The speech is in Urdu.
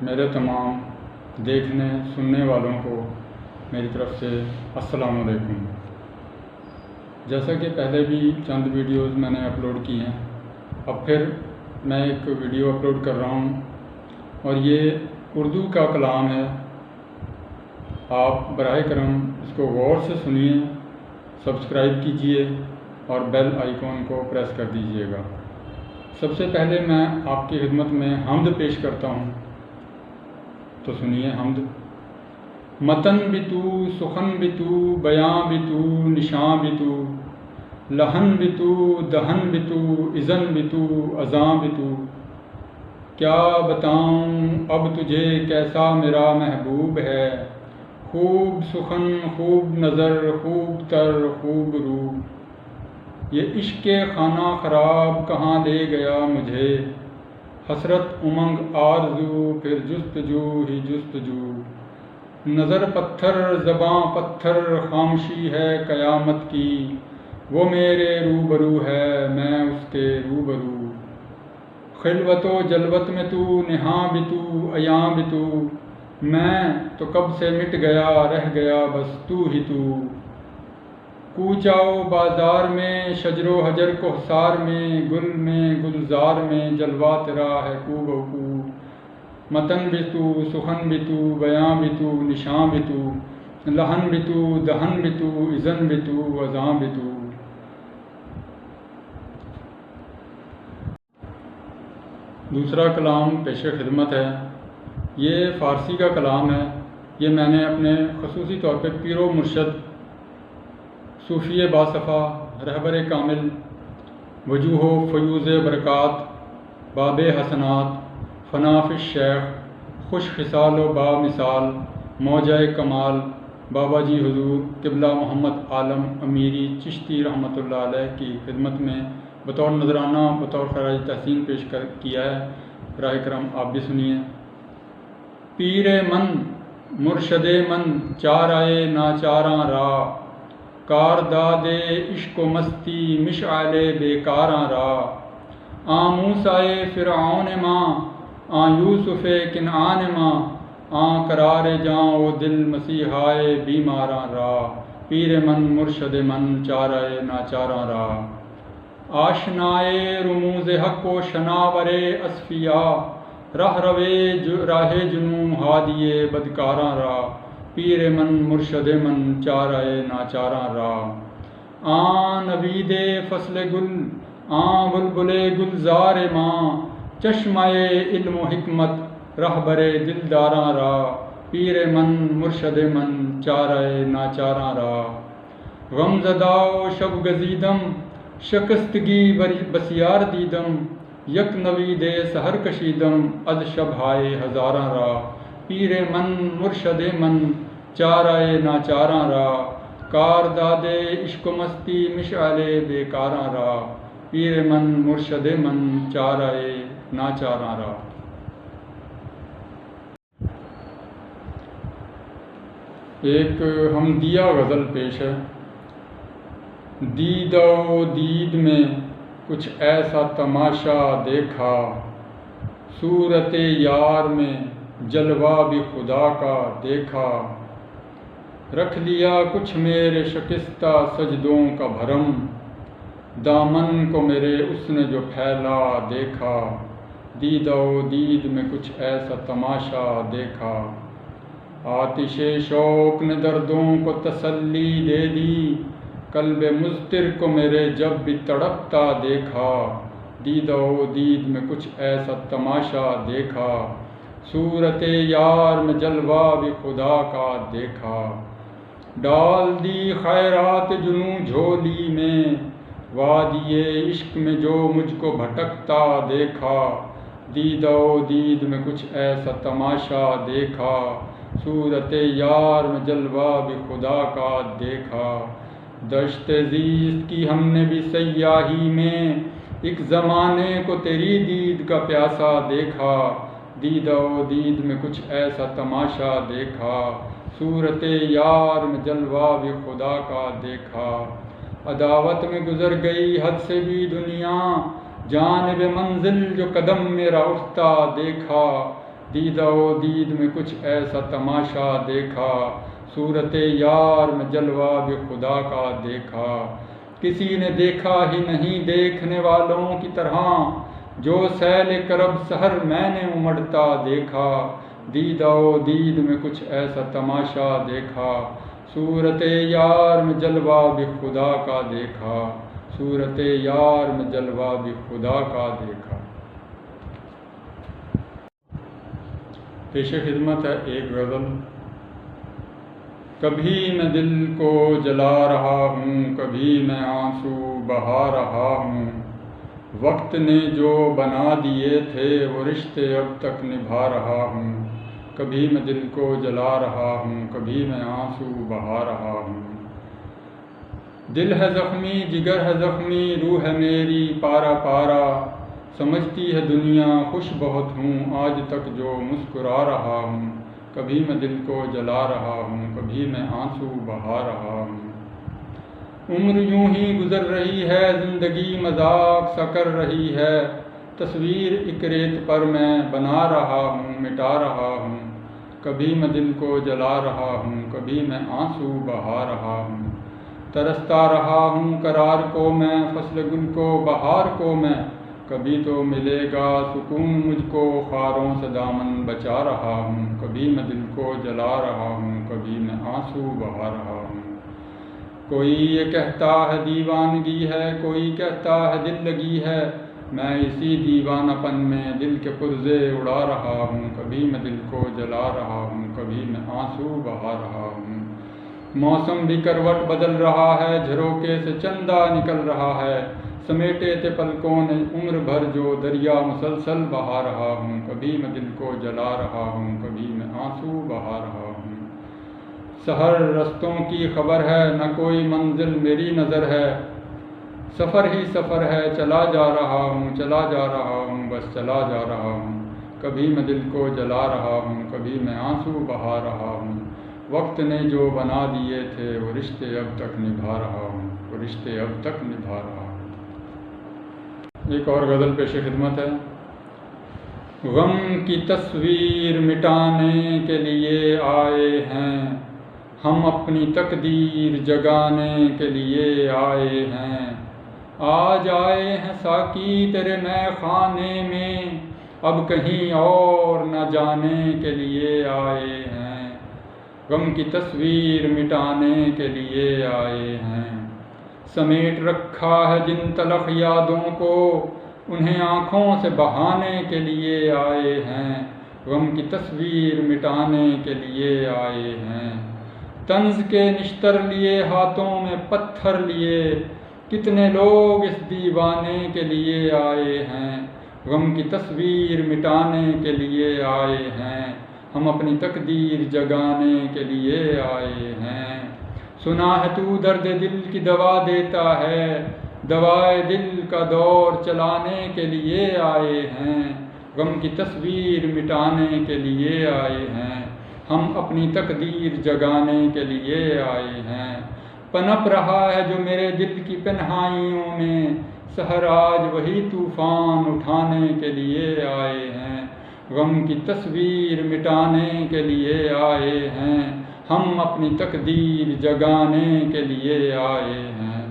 میرے تمام دیکھنے سننے والوں کو میری طرف سے السلام علیکم۔ جیسا کہ پہلے بھی چند ویڈیوز میں نے اپلوڈ کی ہیں، اب پھر میں ایک ویڈیو اپلوڈ کر رہا ہوں اور یہ اردو کا کلام ہے۔ آپ براہ کرم اس کو غور سے سنیے، سبسکرائب کیجئے اور بیل آئیکن کو پریس کر دیجئے گا۔ سب سے پہلے میں آپ کی خدمت میں حمد پیش کرتا ہوں، تو سنیے حمد۔ متن بھی تو، سخن بھی تو، بیاں بھی تو، نشاں بھی تو، لہن بھی تو، دہن بھی تو، اذن بھی تو، اذاں بھی تو۔ کیا بتاؤں اب تجھے کیسا میرا محبوب ہے، خوب سخن، خوب نظر، خوب تر، خوب رو۔ یہ عشق خانہ خراب کہاں لے گیا مجھے، حسرت امنگ آرزو پھر جستجو ہی جستجو۔ نظر پتھر، زباں پتھر، خاموشی ہے قیامت کی، وہ میرے روبرو ہے میں اس کے روبرو۔ خلوت و جلوت میں تو، نہاں بھی تو، عیاں بھی تو، میں تو کب سے مٹ گیا، رہ گیا بس تو ہی تو۔ کوچہ و بازار میں، شجر و حجر کوہسار میں، گل میں گلزار میں، جلوہ تیرا ہے کو بہ کو۔ متن بھی تو، سخن بھی تو، بیاں بھی تو، نشاں بھی تو، لہن بھی تو، دہن بھی تو، اذن بھی تو، اذاں بھی تو۔ دوسرا کلام پیش خدمت ہے۔ یہ فارسی کا کلام ہے۔ یہ میں نے اپنے خصوصی طور پہ پیر و مرشد، صوفی باصفا، رہبر کامل، وجوہ و فیوز برکات، باب حسنات، فناف الشیخ، خوش خصال و با مثال، موجہ کمال، بابا جی حضور قبلہ محمد عالم امیری چشتی رحمۃ اللہ علیہ کی خدمت میں بطور نذرانہ، بطور خراج تحسین پیش کیا ہے۔ براہ کرم آپ بھی سنیے۔ پیر من مرشد من، چارۂ ناچاراں راہ، کار داد عشق و مستی، مشعل بیکاراں راہ۔ آں موسیٰ فرعون ماں، آں یوسف کنعان ماں، آں قرار جاں و دل مسیحائے بیماراں راہ۔ پیر من مرشد من، چارۂ ناچاراں راہ۔ آشنائے رموز حق و شناور اصفیاء، راہ روے راہ جنوں ہادی بدکاراں راہ۔ پیر من مرشد من، چارۂ ناچاراں راہ۔ آں نوید فصل گل، آں بلبل گلزار ماں، چشمہ علم و حکمت رہبر دلداراں راہ۔ پیر من مرشد من، چارۂ ناچاراں راہ۔ غم زدہ و شب گزیدم، شکستگی بسیار دیدم، یک نوید سحر کشیدم از شبہائے ہزاراں راہ۔ پیر من مرشد من، چارۂ ناچاراں راہ۔ کار داد عشق و مستی، مشعل بیکاراں راہ۔ پیر من مرشد من، چارۂ ناچاراں راہ۔ ایک حمدیہ غزل پیش ہے۔ دید و دید میں کچھ ایسا تماشا دیکھا، صورت یار میں جلوہ بھی خدا کا دیکھا۔ رکھ لیا کچھ میرے شکستہ سجدوں کا بھرم، دامن کو میرے اس نے جو پھیلا دیکھا۔ دید و دید میں کچھ ایسا تماشا دیکھا، آتش شوق نے دردوں کو تسلی دے دی، قلب مضطر کو میرے جب بھی تڑپتا دیکھا۔ دید و دید میں کچھ ایسا تماشا دیکھا، صورت یار میں جلوہ بھی خدا کا دیکھا۔ ڈال دی خیرات جنوں جھولی میں، وادی عشق میں جو مجھ کو بھٹکتا دیکھا۔ دید و دید میں کچھ ایسا تماشا دیکھا، صورت یار میں جلوہ بھی خدا کا دیکھا۔ دشت زیست کی ہم نے بھی سیاہی میں، ایک زمانے کو تیری دید کا پیاسا دیکھا۔ دید و دید میں کچھ ایسا تماشا دیکھا، صورت یار میں جلوہ بھی خدا کا دیکھا۔ عداوت میں گزر گئی حد سے بھی دنیا، جانب منزل جو قدم میرا اٹھتا دیکھا۔ دیدہ و دید میں کچھ ایسا تماشا دیکھا، صورت یار میں جلوہ بھی خدا کا دیکھا، کسی نے دیکھا ہی نہیں دیکھنے والوں کی طرح، جو سیل کرب سحر میں نے امڑتا دیکھا، دیدہ و دید میں کچھ ایسا تماشا دیکھا، صورت یار میں جلوہ بھی خدا کا دیکھا، صورت یار میں جلوہ بھی خدا کا دیکھا۔ پیش خدمت ہے ایک غزل۔ کبھی میں دل کو جلا رہا ہوں، کبھی میں آنسو بہا رہا ہوں، وقت نے جو بنا دیے تھے وہ رشتے اب تک نبھا رہا ہوں، کبھی میں دل کو جلا رہا ہوں، کبھی میں آنسو بہا رہا ہوں، دل ہے زخمی جگر ہے زخمی، روح ہے میری پارا پارا، سمجھتی ہے دنیا خوش بہت ہوں، آج تک جو مسکرا رہا ہوں، کبھی میں دل کو جلا رہا ہوں، کبھی میں آنسو بہا رہا ہوں، عمر یوں ہی گزر رہی ہے، زندگی مذاق سا کر رہی ہے، تصویر ایک ریت پر میں بنا رہا ہوں، مٹا رہا ہوں، کبھی میں دل کو جلا رہا ہوں، کبھی میں آنسو بہا رہا ہوں، ترستا رہا ہوں قرار کو میں، فصل گل کو بہار کو میں، کبھی تو ملے گا سکون مجھ کو، خاروں سے دامن بچا رہا ہوں، کبھی میں دل کو جلا رہا ہوں، کبھی میں آنسو بہا رہا ہوں، کوئی یہ کہتا ہے دیوانگی ہے، کوئی کہتا ہے دل لگی ہے، میں اسی دیوانہ پن میں دل کے پرزے اڑا رہا ہوں، کبھی میں دل کو جلا رہا ہوں، کبھی میں آنسو بہا رہا ہوں، موسم بھی کروٹ بدل رہا ہے، جھروکے سے چندہ نکل رہا ہے، سمیٹے تھے پلکوں نے عمر بھر جو دریا مسلسل بہا رہا ہوں، کبھی میں دل کو جلا رہا ہوں، کبھی میں آنسو بہا رہا ہوں، سحر رستوں کی خبر ہے، نہ کوئی منزل میری نظر ہے، سفر ہی سفر ہے، چلا جا رہا ہوں، چلا جا رہا ہوں، بس چلا جا رہا ہوں، کبھی میں دل کو جلا رہا ہوں، کبھی میں آنسو بہا رہا ہوں، وقت نے جو بنا دیے تھے وہ رشتے اب تک نبھا رہا ہوں، وہ رشتے اب تک نبھا رہا ہوں۔ ایک اور غزل پیش خدمت ہے۔ غم کی تصویر مٹانے کے لیے آئے ہیں، ہم اپنی تقدیر جگانے کے لیے آئے ہیں، آج آئے ہیں ساقی تیرے مے خانے میں، اب کہیں اور نہ جانے کے لیے آئے ہیں، غم کی تصویر مٹانے کے لیے آئے ہیں، سمیٹ رکھا ہے جن تلخ یادوں کو، انہیں آنکھوں سے بہانے کے لیے آئے ہیں، غم کی تصویر مٹانے کے لیے آئے ہیں، طنز کے نشتر لیے ہاتھوں میں پتھر لیے، کتنے لوگ اس دیوانے کے لیے آئے ہیں، غم کی تصویر مٹانے کے لیے آئے ہیں، ہم اپنی تقدیر جگانے کے لیے آئے ہیں، سنا ہے تو درد دل کی دوا دیتا ہے، دوائے دل کا دور چلانے کے لیے آئے ہیں، غم کی تصویر مٹانے کے لیے آئے ہیں، ہم اپنی تقدیر جگانے کے لیے آئے ہیں، پنپ رہا ہے جو میرے دل کی تنہائیوں میں، سحر آج وہی طوفان اٹھانے کے لیے آئے ہیں، غم کی تصویر مٹانے کے لیے آئے ہیں، ہم اپنی تقدیر جگانے کے لیے آئے ہیں۔